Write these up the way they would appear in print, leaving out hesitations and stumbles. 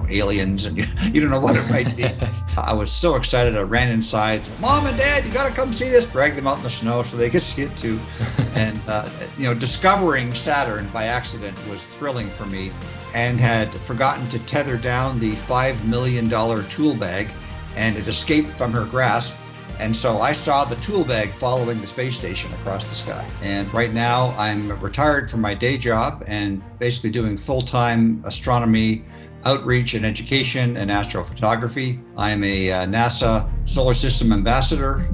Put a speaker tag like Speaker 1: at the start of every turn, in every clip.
Speaker 1: aliens, and you don't know what it might be. I was so excited. I ran inside. Mom and Dad, you got to come see this. Drag them out in the snow so they could see it too. And discovering Saturn by accident was thrilling for me, and had forgotten to tether down the $5 million tool bag, and it escaped from her grasp. And so I saw the tool bag following the space station across the sky. And right now I'm retired from my day job and basically doing full-time astronomy outreach and education and astrophotography. I'm a NASA Solar System Ambassador.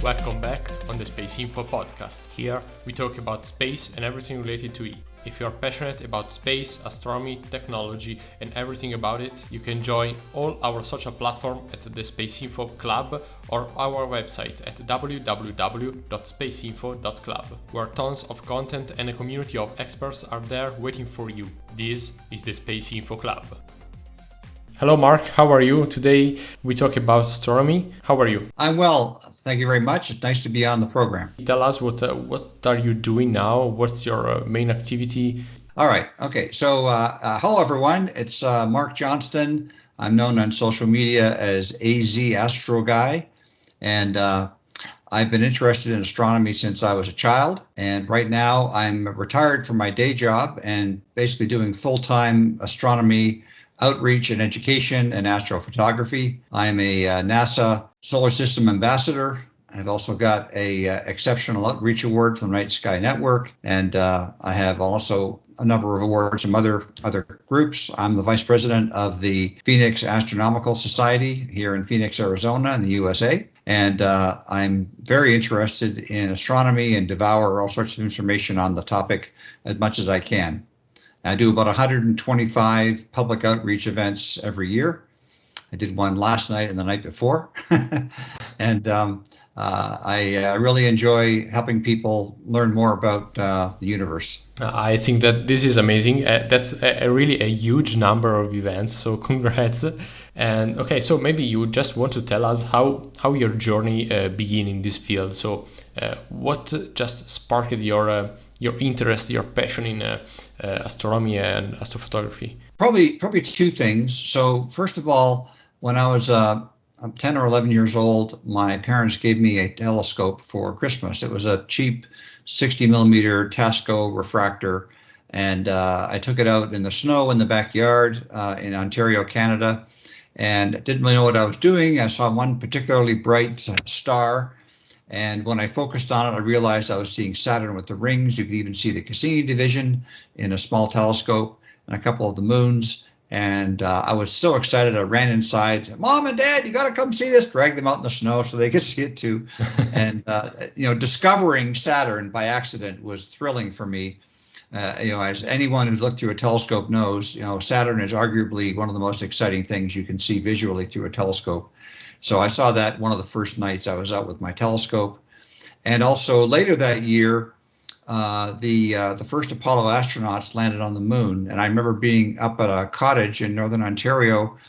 Speaker 2: Welcome back on the SpaceInfo podcast. Here we talk about space and everything related to it. If you are passionate about space, astronomy, technology and everything about it, you can join all our social platforms at the SpaceInfo Club or our website at www.spaceinfo.club, where tons of content and a community of experts are there waiting for you. This is the SpaceInfo Club. Hello Mark, how are you? Today we talk about astronomy. How are you?
Speaker 1: I'm well, thank you very much. It's nice to be on the program.
Speaker 2: Tell us what are you doing now? What's your main activity?
Speaker 1: All right, okay. So hello everyone, it's Mark Johnston. I'm known on social media as AZ Astro Guy, and I've been interested in astronomy since I was a child. And right now I'm retired from my day job and basically doing full-time astronomy outreach and education and astrophotography. I'm a NASA Solar System Ambassador. I've also got a Exceptional Outreach Award from Night Sky Network, and I have also a number of awards from other groups. I'm the Vice President of the Phoenix Astronomical Society here in Phoenix, Arizona in the USA, and I'm very interested in astronomy and devour all sorts of information on the topic as much as I can. I do about 125 public outreach events every year. I did one last night and the night before. And I really enjoy helping people learn more about the universe.
Speaker 2: I think that this is amazing. That's really a huge number of events, so congrats. And okay, so maybe you just want to tell us how your journey began in this field. So what just sparked your interest, your passion in astronomy and astrophotography?
Speaker 1: Probably two things. So first of all, when I was 10 or 11 years old, my parents gave me a telescope for Christmas. It was a cheap 60 millimeter Tasco refractor, and I took it out in the snow in the backyard in Ontario, Canada, and didn't really know what I was doing. I saw one particularly bright star, and when I focused on it, I realized I was seeing Saturn with the rings. You could even see the Cassini division in a small telescope and a couple of the moons. And I was so excited, I ran inside. Mom and Dad, you got to come see this. Drag them out in the snow so they could see it too. And discovering Saturn by accident was thrilling for me. As anyone who's looked through a telescope knows, Saturn is arguably one of the most exciting things you can see visually through a telescope. So I saw that one of the first nights I was out with my telescope. And also later that year, the first Apollo astronauts landed on the moon. And I remember being up at a cottage in Northern Ontario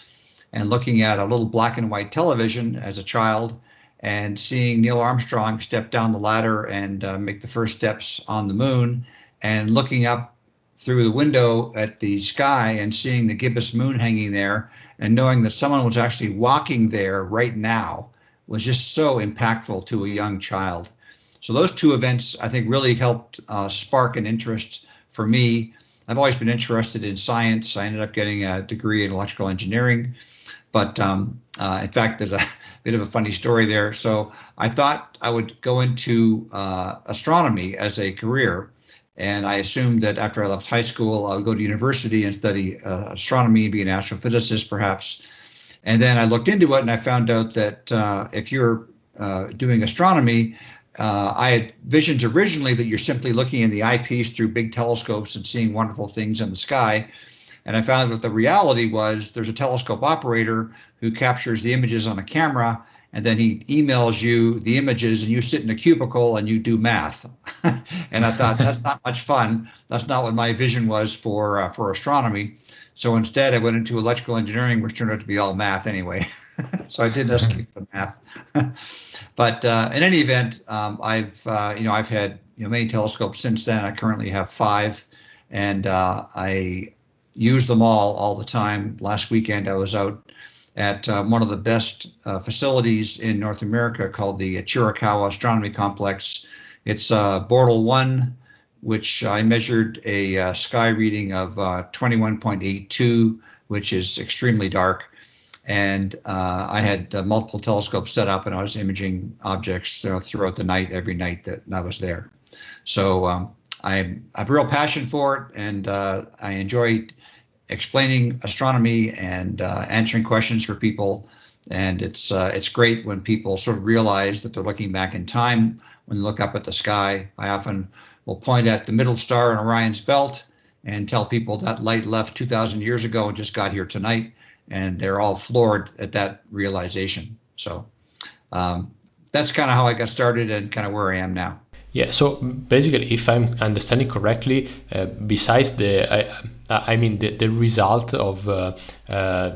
Speaker 1: and looking at a little black and white television as a child and seeing Neil Armstrong step down the ladder and make the first steps on the moon, and looking up through the window at the sky and seeing the gibbous moon hanging there and knowing that someone was actually walking there right now was just so impactful to a young child. So those two events, I think, really helped spark an interest for me. I've always been interested in science. I ended up getting a degree in electrical engineering. But in fact, there's a bit of a funny story there. So I thought I would go into astronomy as a career. And I assumed that after I left high school, I would go to university and study astronomy, be an astrophysicist perhaps. And then I looked into it and I found out that if you're doing astronomy, I had visions originally that you're simply looking in the eyepiece through big telescopes and seeing wonderful things in the sky. And I found that the reality was there's a telescope operator who captures the images on a camera, and then he emails you the images and you sit in a cubicle and you do math. And I thought, that's not much fun. That's not what my vision was for astronomy. So instead I went into electrical engineering, which turned out to be all math anyway. So I didn't escape the math. But in any event, I've had many telescopes since then. I currently have 5, and I use them all the time. Last weekend, I was out at one of the best facilities in North America called the Chiricahua Astronomy Complex. It's Bortle 1, which I measured a sky reading of 21.82, which is extremely dark. And I had multiple telescopes set up, and I was imaging objects throughout the night, every night that I was there. So I have a real passion for it, and I enjoy explaining astronomy and answering questions for people. And it's great when people sort of realize that they're looking back in time. When they look up at the sky, I often will point at the middle star in Orion's belt and tell people that light left 2,000 years ago and just got here tonight. And they're all floored at that realization. So that's kind of how I got started and kind of where I am now.
Speaker 2: Yeah, so basically, if I'm understanding correctly, besides the result of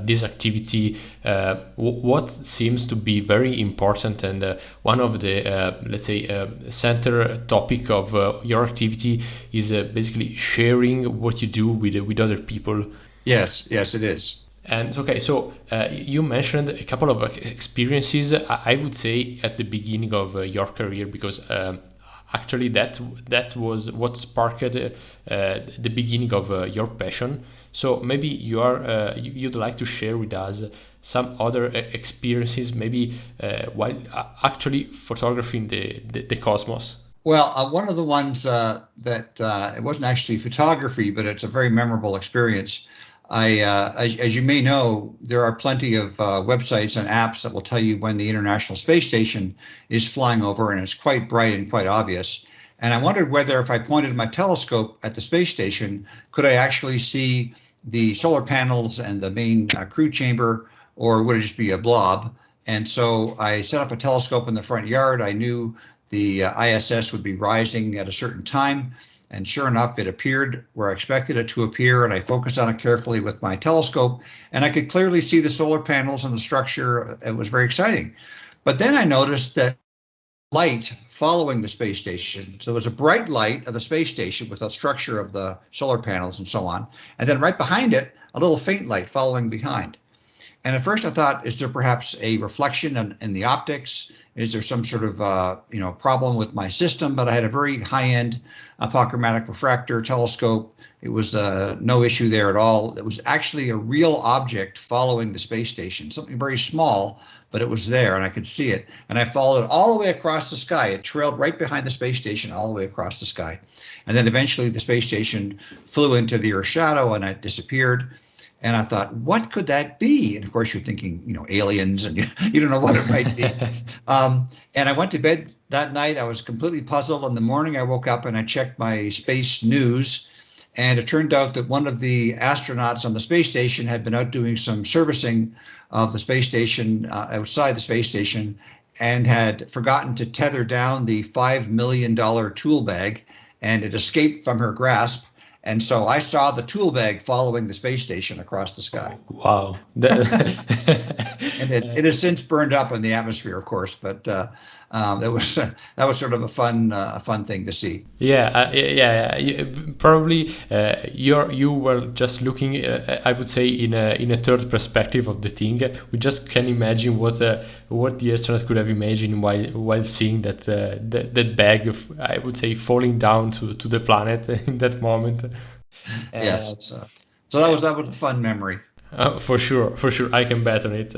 Speaker 2: this activity, what seems to be very important and one of the, let's say, center topic of your activity is basically sharing what you do with other people.
Speaker 1: Yes, it is.
Speaker 2: And okay, so you mentioned a couple of experiences, I would say, at the beginning of your career, because actually that was what sparked the beginning of your passion. So maybe you'd like to share with us some other experiences, maybe while actually photographing the cosmos.
Speaker 1: Well, one of the ones that it wasn't actually photography, but it's a very memorable experience. As you may know, there are plenty of websites and apps that will tell you when the International Space Station is flying over, and it's quite bright and quite obvious. And I wondered whether if I pointed my telescope at the space station, could I actually see the solar panels and the main crew chamber, or would it just be a blob? And so I set up a telescope in the front yard. I knew the ISS would be rising at a certain time. And sure enough, it appeared where I expected it to appear, and I focused on it carefully with my telescope, and I could clearly see the solar panels and the structure. It was very exciting. But then I noticed that light following the space station. So there was a bright light of the space station with the structure of the solar panels and so on. And then right behind it, a little faint light following behind. And at first I thought, is there perhaps a reflection in the optics? Is there some sort of problem with my system? But I had a very high-end apochromatic refractor telescope. It was no issue there at all. It was actually a real object following the space station, something very small, but it was there and I could see it. And I followed it all the way across the sky. It trailed right behind the space station all the way across the sky. And then eventually the space station flew into the Earth's shadow and it disappeared. And I thought, what could that be? And of course, you're thinking, aliens, and you don't know what it might be. And I went to bed that night. I was completely puzzled. In the morning, I woke up and I checked my space news. And it turned out that one of the astronauts on the space station had been out doing some servicing of the space station outside the space station and had forgotten to tether down the $5 million tool bag, and it escaped from her grasp. And so I saw the tool bag following the space station across the sky.
Speaker 2: Wow.
Speaker 1: And it has since burned up in the atmosphere, of course, but that was sort of a fun thing to see.
Speaker 2: Yeah. Probably you were just looking, I would say, in a third perspective of the thing. We just can imagine what the astronauts could have imagined while seeing that bag of, I would say, falling down to the planet in that moment.
Speaker 1: Yes. So that was a fun memory.
Speaker 2: For sure, I can bet on it.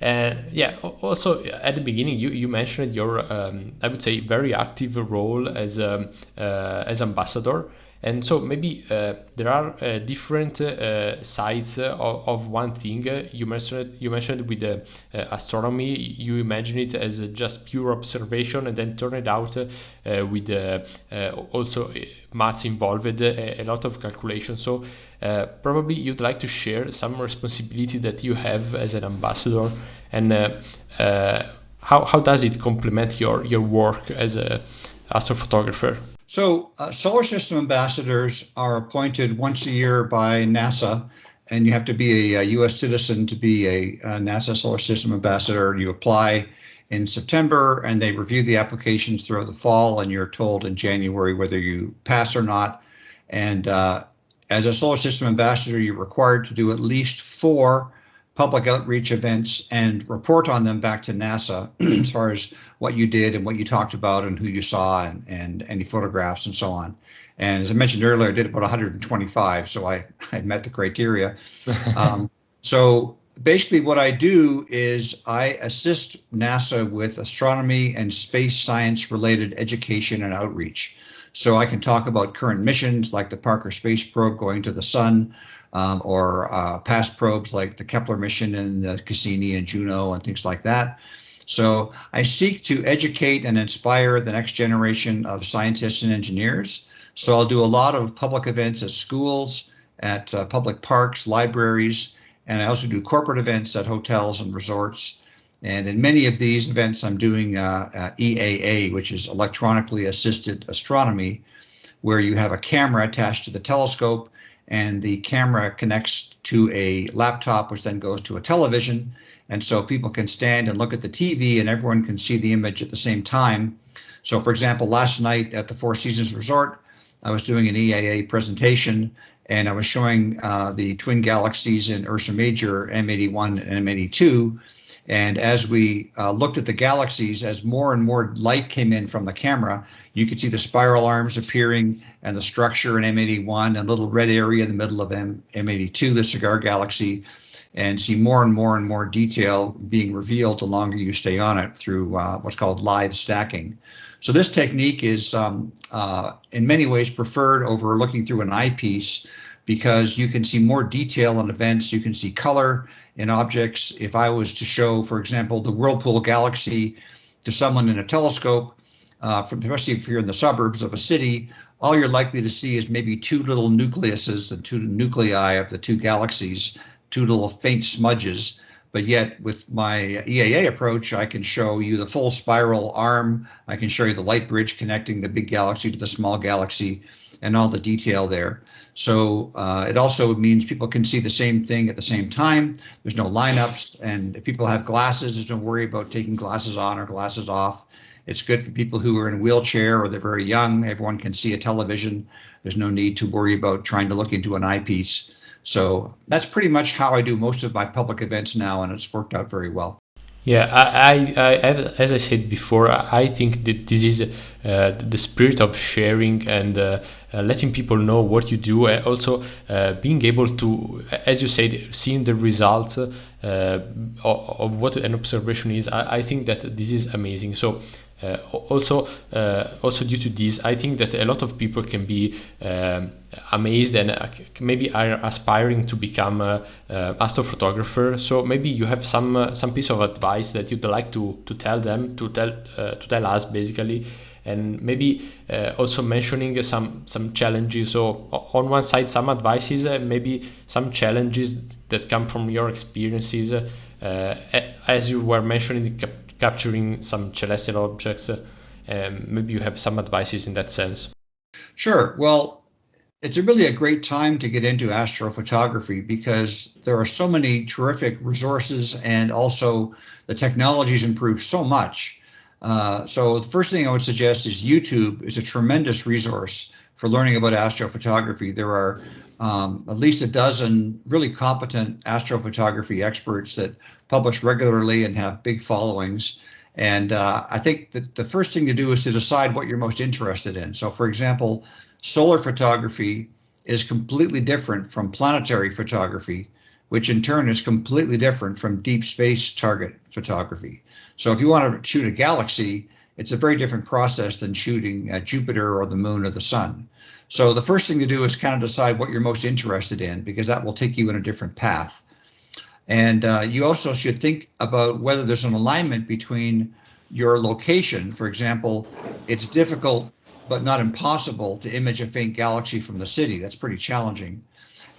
Speaker 2: And also at the beginning, you mentioned your, I would say, very active role as ambassador. And so maybe there are different sides of one thing. You mentioned with the astronomy, you imagine it as just pure observation, and then turn it out with also maths involved, a lot of calculation. So probably you'd like to share some responsibility that you have as an ambassador, and how does it complement your work as an astrophotographer?
Speaker 1: So solar system ambassadors are appointed once a year by NASA, and you have to be a U.S. citizen to be a NASA solar system ambassador. You apply in September, and they review the applications throughout the fall, and you're told in January whether you pass or not. And as a solar system ambassador, you're required to do at least 4 public outreach events and report on them back to NASA as far as what you did and what you talked about and who you saw and any photographs and so on. And as I mentioned earlier, I did about 125, so I met the criteria. So basically what I do is I assist NASA with astronomy and space science related education and outreach. So I can talk about current missions like the Parker Space Probe going to the sun, or past probes like the Kepler mission and Cassini and Juno and things like that. So I seek to educate and inspire the next generation of scientists and engineers. So I'll do a lot of public events at schools, at public parks, libraries, and I also do corporate events at hotels and resorts. And in many of these events, I'm doing EAA, which is electronically assisted astronomy, where you have a camera attached to the telescope, and the camera connects to a laptop, which then goes to a television. And so people can stand and look at the TV, and everyone can see the image at the same time. So, for example, last night at the Four Seasons Resort, I was doing an EAA presentation, and I was showing the twin galaxies in Ursa Major, M81 and M82. And as we looked at the galaxies, as more and more light came in from the camera, you could see the spiral arms appearing and the structure in M81, a little red area in the middle of M82, the cigar galaxy, and see more and more and more detail being revealed the longer you stay on it through what's called live stacking. So this technique is in many ways preferred over looking through an eyepiece, because you can see more detail in events, you can see color in objects. If I was to show, for example, the Whirlpool galaxy to someone in a telescope, especially if you're in the suburbs of a city, all you're likely to see is maybe 2 little nucleuses, the 2 nuclei of the 2 galaxies, 2 little faint smudges. But yet with my EAA approach, I can show you the full spiral arm. I can show you the light bridge connecting the big galaxy to the small galaxy and all the detail there. So it also means people can see the same thing at the same time. There's no lineups. And if people have glasses, there's no worry about taking glasses on or glasses off. It's good for people who are in a wheelchair or they're very young. Everyone can see a television. There's no need to worry about trying to look into an eyepiece. So that's pretty much how I do most of my public events now, and it's worked out very well.
Speaker 2: Yeah, as I said before, I think that this is the spirit of sharing and letting people know what you do, and also being able to, as you said, seeing the results of what an observation is. I think that this is amazing. So also due to this, I think that a lot of people can be amazed and maybe are aspiring to become a astrophotographer. So maybe you have some piece of advice that you'd like to tell them, to tell us basically, and maybe also mentioning some challenges. So on one side, some advices, maybe some challenges that come from your experiences, as you were mentioning, capturing some celestial objects. Maybe you have some advices in that sense.
Speaker 1: Sure. Well, it's really a great time to get into astrophotography because there are so many terrific resources, and also the technology's improved so much. So the first thing I would suggest is YouTube is a tremendous resource for learning about astrophotography. There are at least a dozen really competent astrophotography experts that publish regularly and have big followings. And I think that the first thing to do is to decide what you're most interested in. So, for example, solar photography is completely different from planetary photography, which in turn is completely different from deep space target photography. So if you want to shoot a galaxy, it's a very different process than shooting Jupiter or the moon or the sun. So the first thing to do is kind of decide what you're most interested in, because that will take you in a different path. And you also should think about whether there's an alignment between your location. For example, it's difficult but not impossible to image a faint galaxy from the city. That's pretty challenging.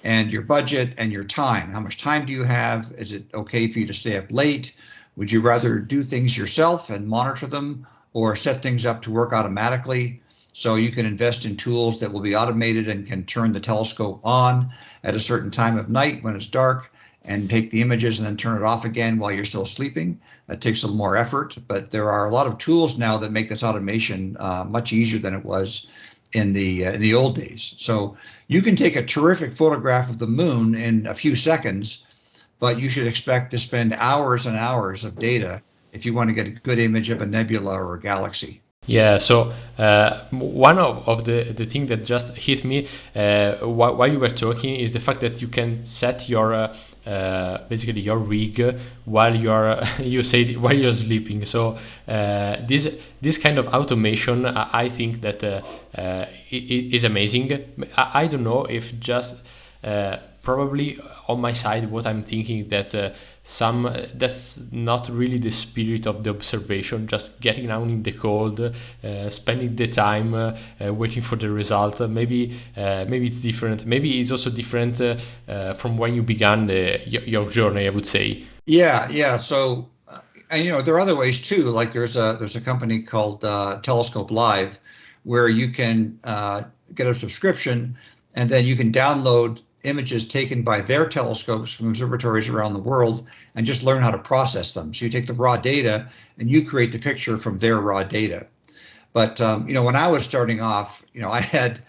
Speaker 1: And your budget and your time. How much time do you have? Is it okay for you to stay up late? Would you rather do things yourself and monitor them, or set things up to work automatically? So you can invest in tools that will be automated and can turn the telescope on at a certain time of night when it's dark and take the images and then turn it off again while you're still sleeping. That takes a little more effort, but there are a lot of tools now that make this automation much easier than it was in the old days. So you can take a terrific photograph of the moon in a few seconds, but you should expect to spend hours and hours of data if you want to get a good image of a nebula or a galaxy.
Speaker 2: Yeah, so one of the thing that just hit me while you were talking is the fact that you can set your basically your rig while you're you say while you're sleeping. So this kind of automation, I think that is amazing. I don't know if just probably on my side, what I'm thinking that that's not really the spirit of the observation. Just getting down in the cold, spending the time waiting for the result. Maybe it's different. Maybe it's also different from when you began your journey, I would say.
Speaker 1: Yeah. So, and there are other ways too. Like there's a company called Telescope Live, where you can get a subscription, and then you can download images taken by their telescopes from observatories around the world and just learn how to process them. So you take the raw data and you create the picture from their raw data. But when I was starting off, I had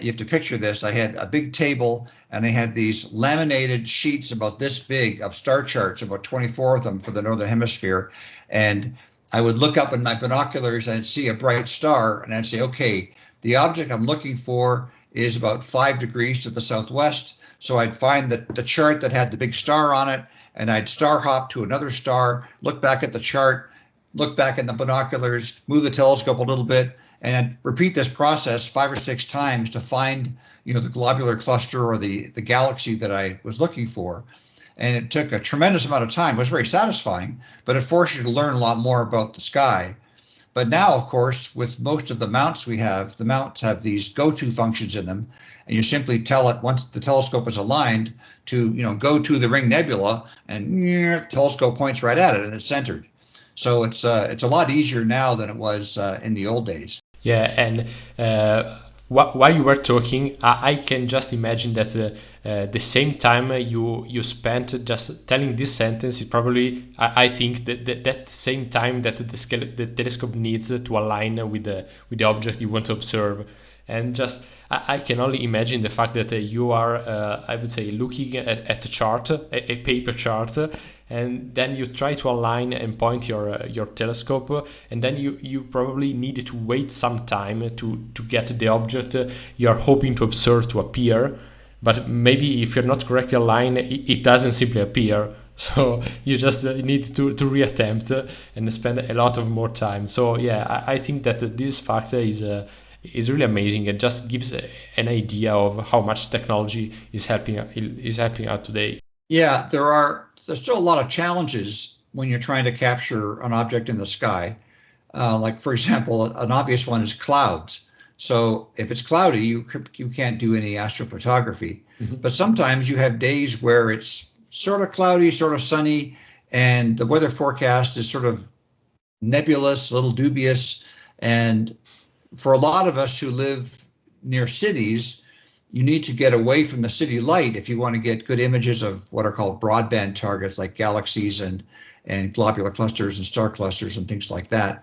Speaker 1: you have to picture this. I had a big table and I had these laminated sheets about this big of star charts, about 24 of them for the Northern Hemisphere. And I would look up in my binoculars and I'd see a bright star and I'd say, okay, the object I'm looking for is about 5 degrees to the southwest. So I'd find the chart that had the big star on it, and I'd star hop to another star, look back at the chart, look back in the binoculars, move the telescope a little bit, and I'd repeat this process 5 or 6 times to find, the globular cluster or the galaxy that I was looking for. And it took a tremendous amount of time. It was very satisfying, but it forced you to learn a lot more about the sky. But now, of course, with most of the mounts we have, the mounts have these go-to functions in them, and you simply tell it once the telescope is aligned to, go to the Ring Nebula, and the telescope points right at it, and it's centered. So it's a lot easier now than it was in the old days.
Speaker 2: Yeah, and while you were talking, I can just imagine that the same time you spent just telling this sentence, it probably I think that same time that the telescope needs to align with the object you want to observe, and just I can only imagine the fact that you are I would say looking at a chart, a paper chart, and then you try to align and point your telescope, and then you probably need to wait some time to get the object you're hoping to observe to appear. But maybe if you're not correctly aligned, it doesn't simply appear. So you just need to reattempt and spend a lot of more time. So yeah, I think that this factor is really amazing and just gives an idea of how much technology is helping out today.
Speaker 1: Yeah, there's still a lot of challenges when you're trying to capture an object in the sky. Like, for example, an obvious one is clouds. So if it's cloudy, you can't do any astrophotography. Mm-hmm. But sometimes you have days where it's sort of cloudy, sort of sunny, and the weather forecast is sort of nebulous, a little dubious. And for a lot of us who live near cities, you need to get away from the city light if you want to get good images of what are called broadband targets like galaxies and globular clusters and star clusters and things like that.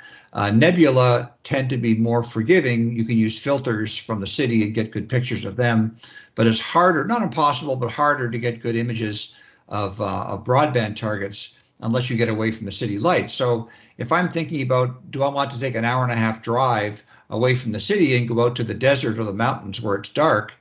Speaker 1: Nebula tend to be more forgiving. You can use filters from the city and get good pictures of them, but it's harder, not impossible, but harder to get good images of broadband targets unless you get away from the city light. So if I'm thinking about, do I want to take an hour and a half drive away from the city and go out to the desert or the mountains where it's dark,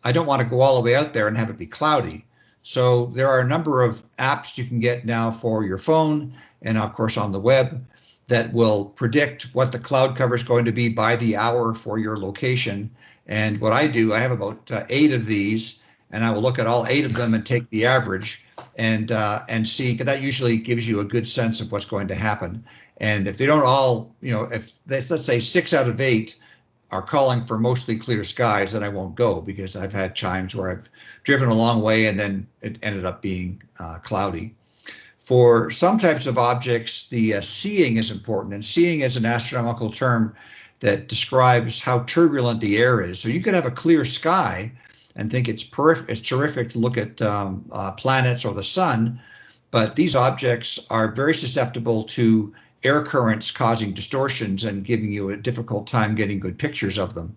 Speaker 1: I don't want to go all the way out there and have it be cloudy. So there are a number of apps you can get now for your phone and of course on the web that will predict what the cloud cover is going to be by the hour for your location. And what I do, I have about 8 of these, and I will look at all 8 of them and take the average and see, because that usually gives you a good sense of what's going to happen. And if they don't all, if let's say 6 out of 8 are calling for mostly clear skies, then I won't go, because I've had times where I've driven a long way and then it ended up being cloudy. For some types of objects, the seeing is important, and seeing is an astronomical term that describes how turbulent the air is. So you could have a clear sky and think it's terrific to look at planets or the sun, but these objects are very susceptible to air currents causing distortions and giving you a difficult time getting good pictures of them.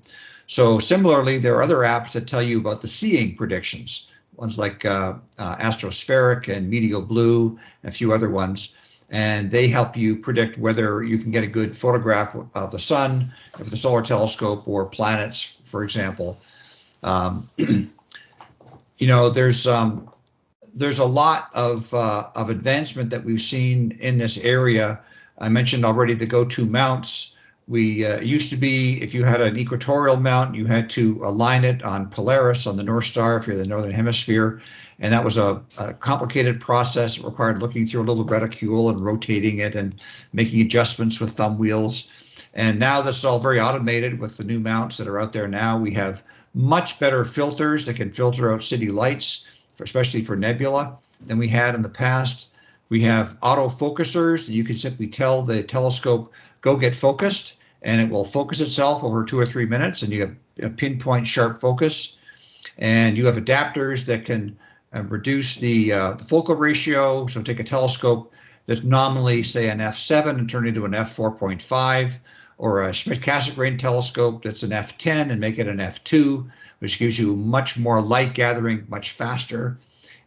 Speaker 1: So similarly, there are other apps that tell you about the seeing predictions, ones like Astrospheric and Meteo Blue, and a few other ones. And they help you predict whether you can get a good photograph of the sun with the solar telescope or planets, for example. There's a lot of advancement that we've seen in this area. I mentioned already the go-to mounts. We used to be, if you had an equatorial mount, you had to align it on Polaris, on the North Star, if you're in the Northern Hemisphere. And that was a complicated process. It required looking through a little reticule and rotating it and making adjustments with thumb wheels. And now this is all very automated with the new mounts that are out there now. We have much better filters that can filter out city lights, especially for nebula, than we had in the past. We have autofocusers. You can simply tell the telescope, go get focused, and it will focus itself over 2 or 3 minutes, and you have a pinpoint sharp focus. And you have adapters that can reduce the focal ratio. So take a telescope that's nominally, say, an f7 and turn it into an f4.5, or a Schmidt-Cassegrain telescope that's an f10 and make it an f2, which gives you much more light gathering much faster.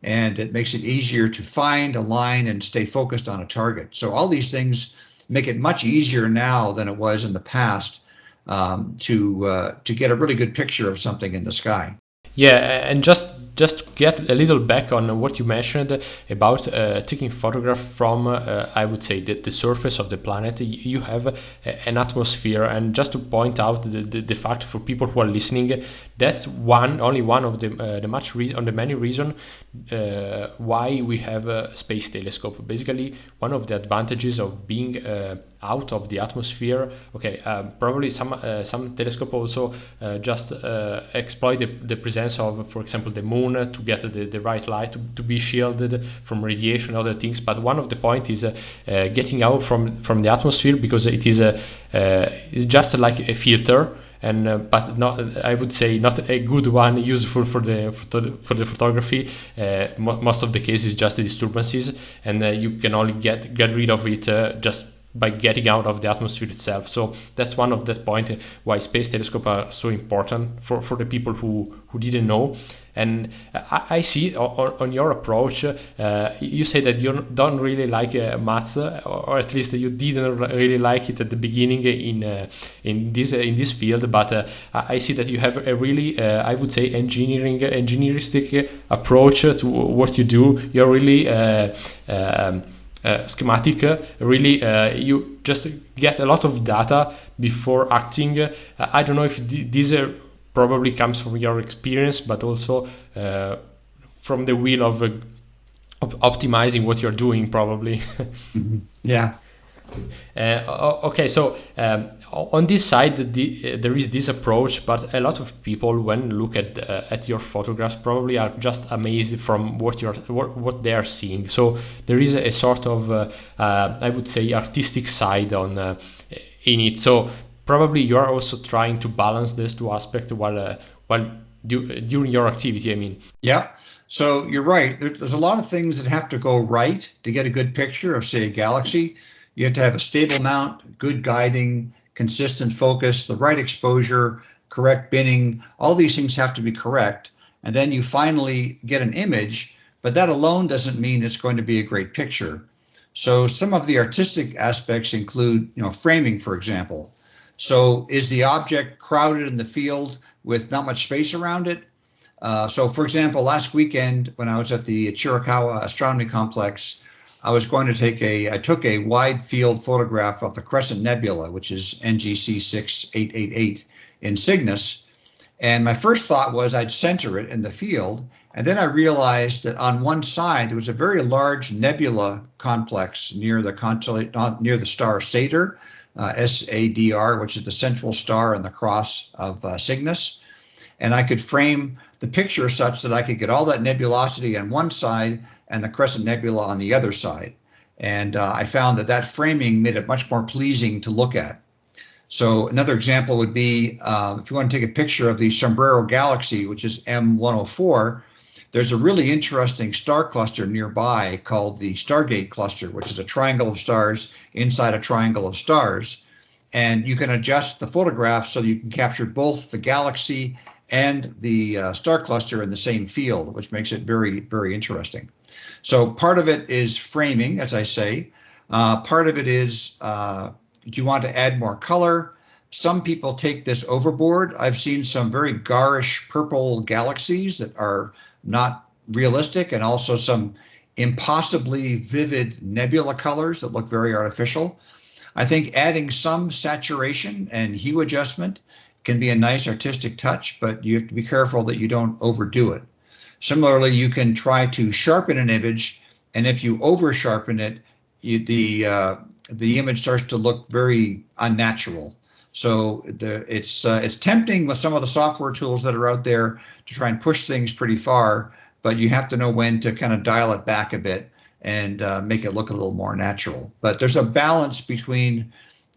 Speaker 1: And it makes it easier to find, align, and stay focused on a target. So all these things make it much easier now than it was in the past to get a really good picture of something in the sky.
Speaker 2: Yeah, and just to get a little back on what you mentioned about taking photograph from, I would say, the surface of the planet. You have an atmosphere, and just to point out the fact for people who are listening, that's only one of the many reasons why we have a space telescope. Basically, one of the advantages of being out of the atmosphere. Okay, probably some telescope also just exploit the presence of, for example, the moon to get the right light to be shielded from radiation and other things. But one of the point is getting out from the atmosphere, because it is it's just like a filter. And but not, I would say, not a good one, useful for the photography. Most of the cases just the disturbances, and you can only get rid of it just by getting out of the atmosphere itself. So that's one of the point why space telescopes are so important for the people who didn't know. And I see on your approach, you say that you don't really like maths, or at least you didn't really like it at the beginning in this field. But I see that you have a really, I would say, engineeristic approach to what you do. You're really schematic. Really, you just get a lot of data before acting. I don't know if these are probably comes from your experience, but also from the will of optimizing what you're doing, probably.
Speaker 1: Mm-hmm. Yeah.
Speaker 2: Okay, so on this side, there is this approach, but a lot of people, when look at your photographs, probably are just amazed from what they are seeing. So there is a sort of, I would say, artistic side in it. So probably you are also trying to balance these two aspects while during your activity, I mean.
Speaker 1: Yeah. So you're right. There's a lot of things that have to go right to get a good picture of, say, a galaxy. You have to have a stable mount, good guiding, consistent focus, the right exposure, correct binning. All these things have to be correct. And then you finally get an image, but that alone doesn't mean it's going to be a great picture. So some of the artistic aspects include, framing, for example. So is the object crowded in the field with not much space around it? So for example, last weekend when I was at the Chiricahua Astronomy Complex, I took a wide field photograph of the Crescent Nebula, which is NGC 6888 in Cygnus. And my first thought was I'd center it in the field. And then I realized that on one side, there was a very large nebula complex near the star Satyr, SADR, which is the central star in the cross of Cygnus. And I could frame the picture such that I could get all that nebulosity on one side and the Crescent Nebula on the other side. And I found that framing made it much more pleasing to look at. So another example would be if you want to take a picture of the Sombrero Galaxy, which is M104, there's a really interesting star cluster nearby called the Stargate cluster, which is a triangle of stars inside a triangle of stars. and you can adjust the photograph so you can capture both the galaxy and the star cluster in the same field, which makes it very, very interesting. So part of it is framing, as I say. Part of it is, do you want to add more color? Some people take this overboard. I've seen some very garish purple galaxies that are not realistic, and also some impossibly vivid nebula colors that look very artificial. I think adding some saturation and hue adjustment can be a nice artistic touch, but you have to be careful that you don't overdo it. Similarly, you can try to sharpen an image, and if you over sharpen it, the image starts to look very unnatural. So it's tempting with some of the software tools that are out there to try and push things pretty far, but you have to know when to kind of dial it back a bit and make it look a little more natural. But there's a balance between,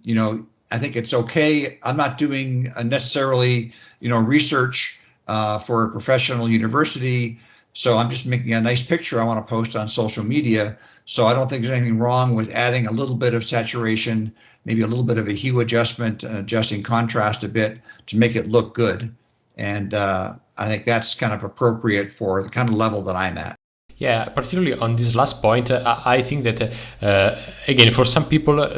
Speaker 1: I think it's okay. I'm not doing necessarily, research for a professional university. So I'm just making a nice picture I want to post on social media. So I don't think there's anything wrong with adding a little bit of saturation, maybe a little bit of a hue adjustment, adjusting contrast a bit to make it look good. And I think that's kind of appropriate for the kind of level that I'm at.
Speaker 2: Yeah, particularly on this last point, I think that, again, for some people,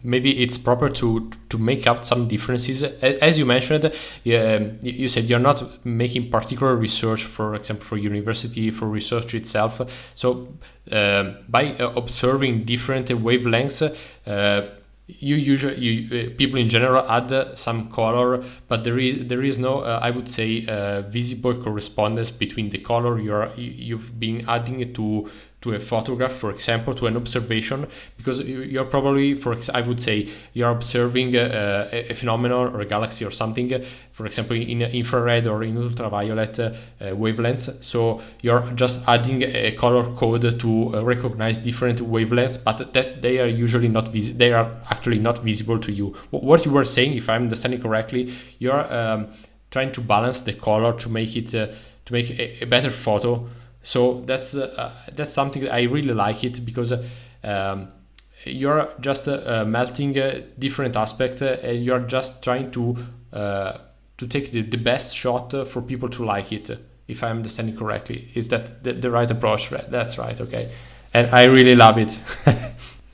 Speaker 2: maybe it's proper to make out some differences. As you mentioned, you said you're not making particular research, for example, for university, for research itself. So by observing different wavelengths, people in general add some color, but there is no I would say visible correspondence between the color you've been adding to a photograph, for example, to an observation, because you're probably, I would say, you're observing a phenomenon or a galaxy or something, for example, in infrared or in ultraviolet wavelengths. So you're just adding a color code to recognize different wavelengths, but that they are usually not they are actually not visible to you. What you were saying, if I understanding correctly, you're trying to balance the color to make it to make a better photo. So that's something that I really like it, because you're just melting different aspects, and you're just trying to take the best shot for people to like it. If I'm understanding correctly, is that the right approach? Right? That's right. Okay, and I really love it.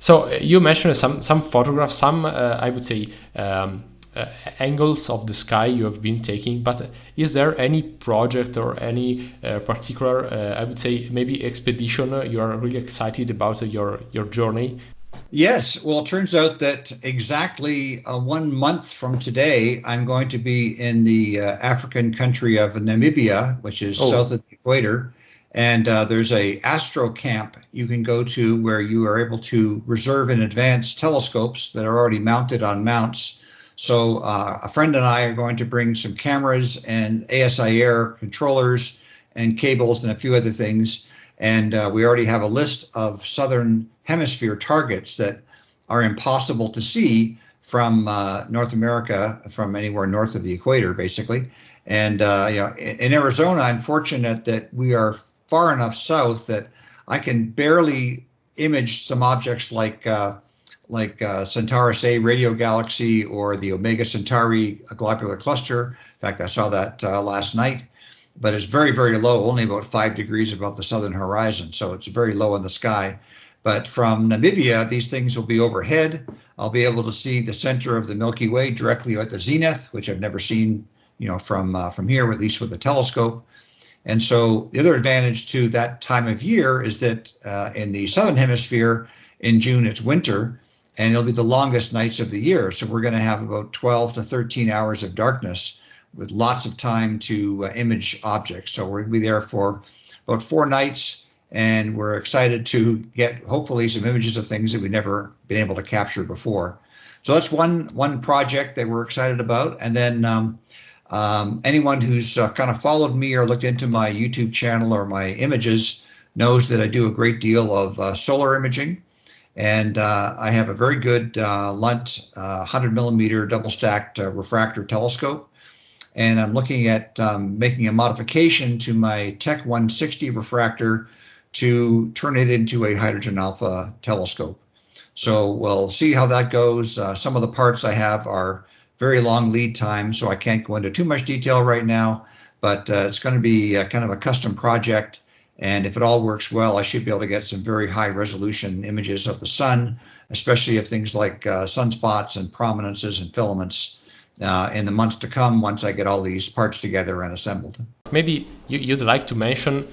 Speaker 2: So you mentioned some photographs, some I would say. Angles of the sky you have been taking, but is there any project or any particular, I would say, maybe expedition you are really excited about your journey?
Speaker 1: Yes, well, it turns out that exactly 1 month from today, I'm going to be in the African country of Namibia, which is south of the equator. And there's a astro camp you can go to where you are able to reserve in advance telescopes that are already mounted on mounts. So a friend and I are going to bring some cameras and ASI air controllers and cables and a few other things. And we already have a list of southern hemisphere targets that are impossible to see from North America, from anywhere north of the equator, basically. And in Arizona, I'm fortunate that we are far enough south that I can barely image some objects like Centaurus A radio galaxy or the Omega Centauri globular cluster. In fact, I saw that last night, but it's very, very low, only about 5 degrees above the southern horizon. So it's very low in the sky. But from Namibia, these things will be overhead. I'll be able to see the center of the Milky Way directly at the zenith, which I've never seen, from here, at least with a telescope. And so the other advantage to that time of year is that in the southern hemisphere, in June, it's winter. And it'll be the longest nights of the year. So we're going to have about 12 to 13 hours of darkness with lots of time to image objects. So we're going to be there for about 4 nights, and we're excited to get hopefully some images of things that we've never been able to capture before. So that's one project that we're excited about. And then anyone who's kind of followed me or looked into my YouTube channel or my images knows that I do a great deal of solar imaging. And I have a very good Lunt 100 millimeter double stacked refractor telescope. And I'm looking at making a modification to my Tech 160 refractor to turn it into a hydrogen alpha telescope. So we'll see how that goes. Some of the parts I have are very long lead time, so I can't go into too much detail right now, but it's going to be kind of a custom project. And if it all works well, I should be able to get some very high resolution images of the sun, especially of things like sunspots and prominences and filaments in the months to come once I get all these parts together and assembled.
Speaker 2: Maybe you'd like to mention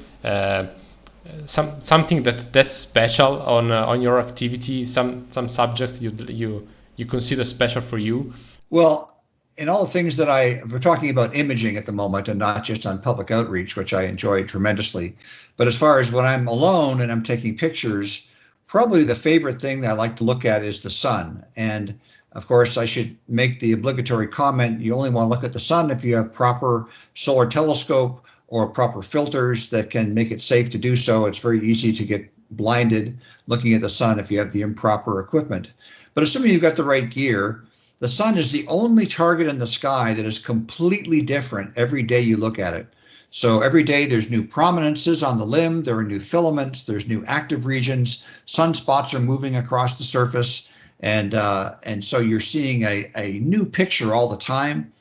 Speaker 2: something that's special on your activity, some subject you consider special for you.
Speaker 1: Well, in all the things that we're talking about imaging at the moment and not just on public outreach, which I enjoy tremendously. But as far as when I'm alone and I'm taking pictures, probably the favorite thing that I like to look at is the sun. And of course, I should make the obligatory comment, you only want to look at the sun if you have proper solar telescope or proper filters that can make it safe to do so. It's very easy to get blinded looking at the sun if you have the improper equipment. But assuming you've got the right gear, the sun is the only target in the sky that is completely different every day you look at it. So every day there's new prominences on the limb, there are new filaments, there's new active regions, sunspots are moving across the surface, and so you're seeing a new picture all the time.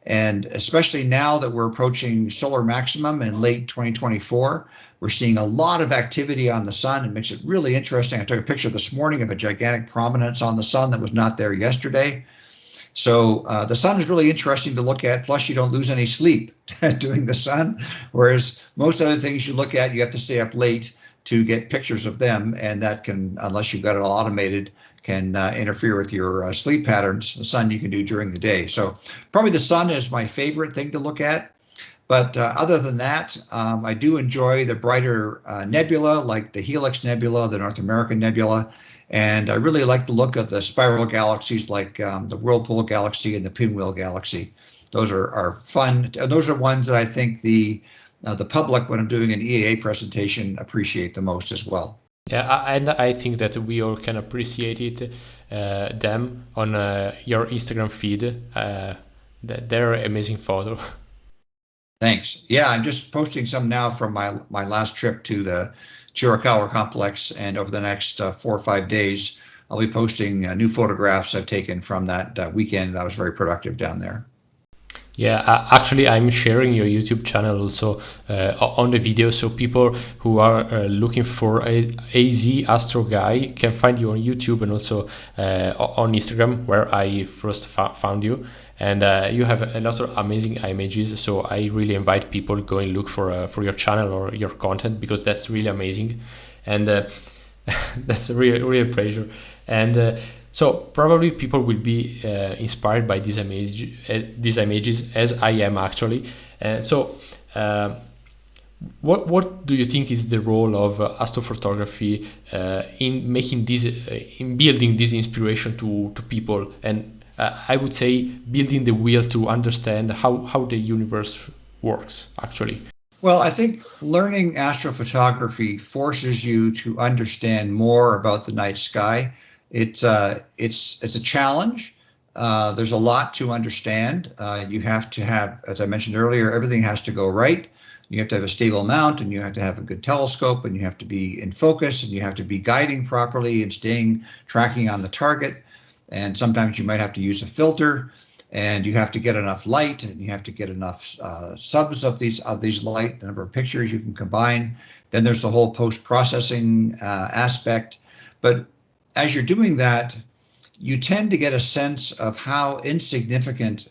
Speaker 1: And especially now that we're approaching solar maximum in late 2024, we're seeing a lot of activity on the sun. It makes it really interesting. I took a picture this morning of a gigantic prominence on the sun that was not there yesterday. So the sun is really interesting to look at, plus you don't lose any sleep doing the sun, whereas most other things you look at, you have to stay up late to get pictures of them, and that can, unless you've got it all automated, can interfere with your sleep patterns. The sun you can do during the day. So probably the sun is my favorite thing to look at. But other than that, I do enjoy the brighter nebula, like the Helix Nebula, the North American Nebula. And I really like the look of the spiral galaxies like the Whirlpool Galaxy and the Pinwheel Galaxy. Those are fun. Those are ones that I think the public, when I'm doing an EAA presentation, appreciate the most as well.
Speaker 2: Yeah, and I think that we all can appreciate it, them on your Instagram feed. They're amazing photo.
Speaker 1: Thanks. Yeah, I'm just posting some now from my last trip to the Chiricahua complex, and over the next 4 or 5 days, I'll be posting new photographs I've taken from that weekend. That was very productive down there.
Speaker 2: Yeah, actually, I'm sharing your YouTube channel also on the video, so people who are looking for a AZ Astro Guy can find you on YouTube and also on Instagram, where I first found you. And you have a lot of amazing images, so I really invite people go and look for your channel or your content, because that's really amazing, and that's really a pleasure. And so probably people will be inspired by these images, as I am actually. And so what do you think is the role of astrophotography in making this, in building this inspiration to people, and I would say building the wheel to understand how the universe works actually?
Speaker 1: Well, I think learning astrophotography forces you to understand more about the night sky. It's a challenge. There's a lot to understand. You have to have, as I mentioned earlier, everything has to go right. You have to have a stable mount, and you have to have a good telescope, and you have to be in focus, and you have to be guiding properly and tracking on the target. And sometimes you might have to use a filter, and you have to get enough light, and you have to get enough subs of these light, the number of pictures you can combine. Then there's the whole post-processing aspect. But as you're doing that, you tend to get a sense of how insignificant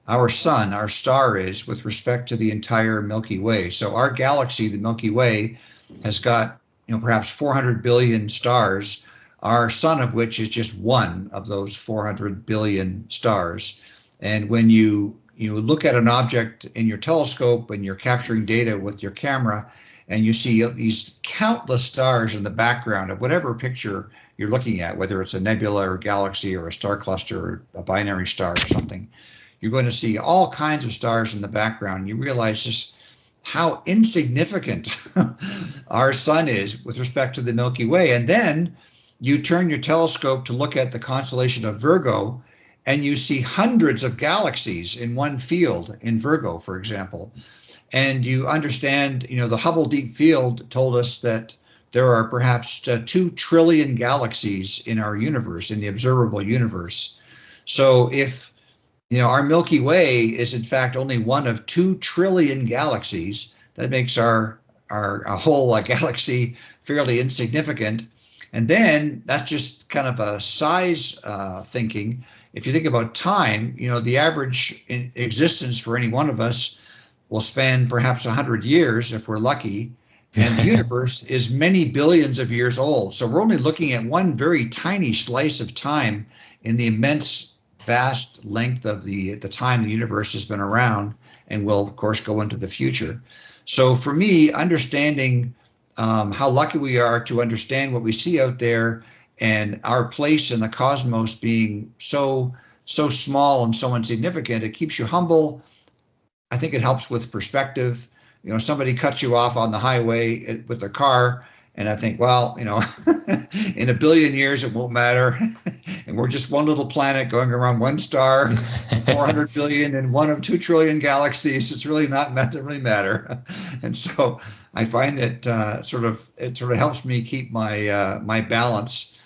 Speaker 1: our sun, our star, is with respect to the entire Milky Way. So our galaxy, the Milky Way, has got perhaps 400 billion stars, our sun of which is just one of those 400 billion stars. And when you look at an object in your telescope and you're capturing data with your camera, and you see these countless stars in the background of whatever picture you're looking at, whether it's a nebula or a galaxy or a star cluster or a binary star or something, you're going to see all kinds of stars in the background. You realize just how insignificant our sun is with respect to the Milky Way. And then you turn your telescope to look at the constellation of Virgo, and you see hundreds of galaxies in one field in Virgo, for example. And you understand, the Hubble Deep Field told us that there are perhaps 2 trillion galaxies in our universe, in the observable universe. So if our Milky Way is in fact only one of 2 trillion galaxies, that makes our whole galaxy fairly insignificant. And then that's just kind of a size thinking. If you think about time, the average existence for any one of us will span perhaps 100 years if we're lucky. And the universe is many billions of years old. So we're only looking at one very tiny slice of time in the immense, vast length of the time the universe has been around and will, of course, go into the future. So for me, understanding how lucky we are to understand what we see out there and our place in the cosmos being so small and so insignificant, it keeps you humble. I think it helps with perspective. Somebody cuts you off on the highway with their car, and I think, well, in a billion years it won't matter, and we're just one little planet going around one star, 400 billion in one of 2 trillion galaxies. It's really not meant to really matter, and so I find that it sort of helps me keep my balance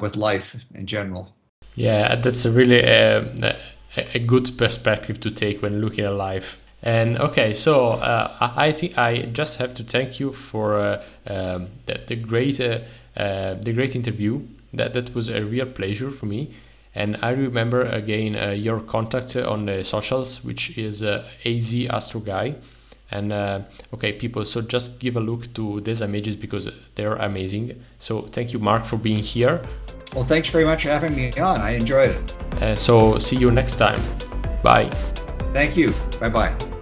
Speaker 1: with life in general.
Speaker 2: Yeah, that's a really a good perspective to take when looking at life. And okay, so I think I just have to thank you for the great interview. That was a real pleasure for me. And I remember again your contact on the socials, which is AZ Astro Guy. And okay, people, so just give a look to these images because they're amazing. So thank you, Mark, for being here.
Speaker 1: Well, thanks very much for having me on. I enjoyed it.
Speaker 2: So see you next time. Bye.
Speaker 1: Thank you. Bye-bye.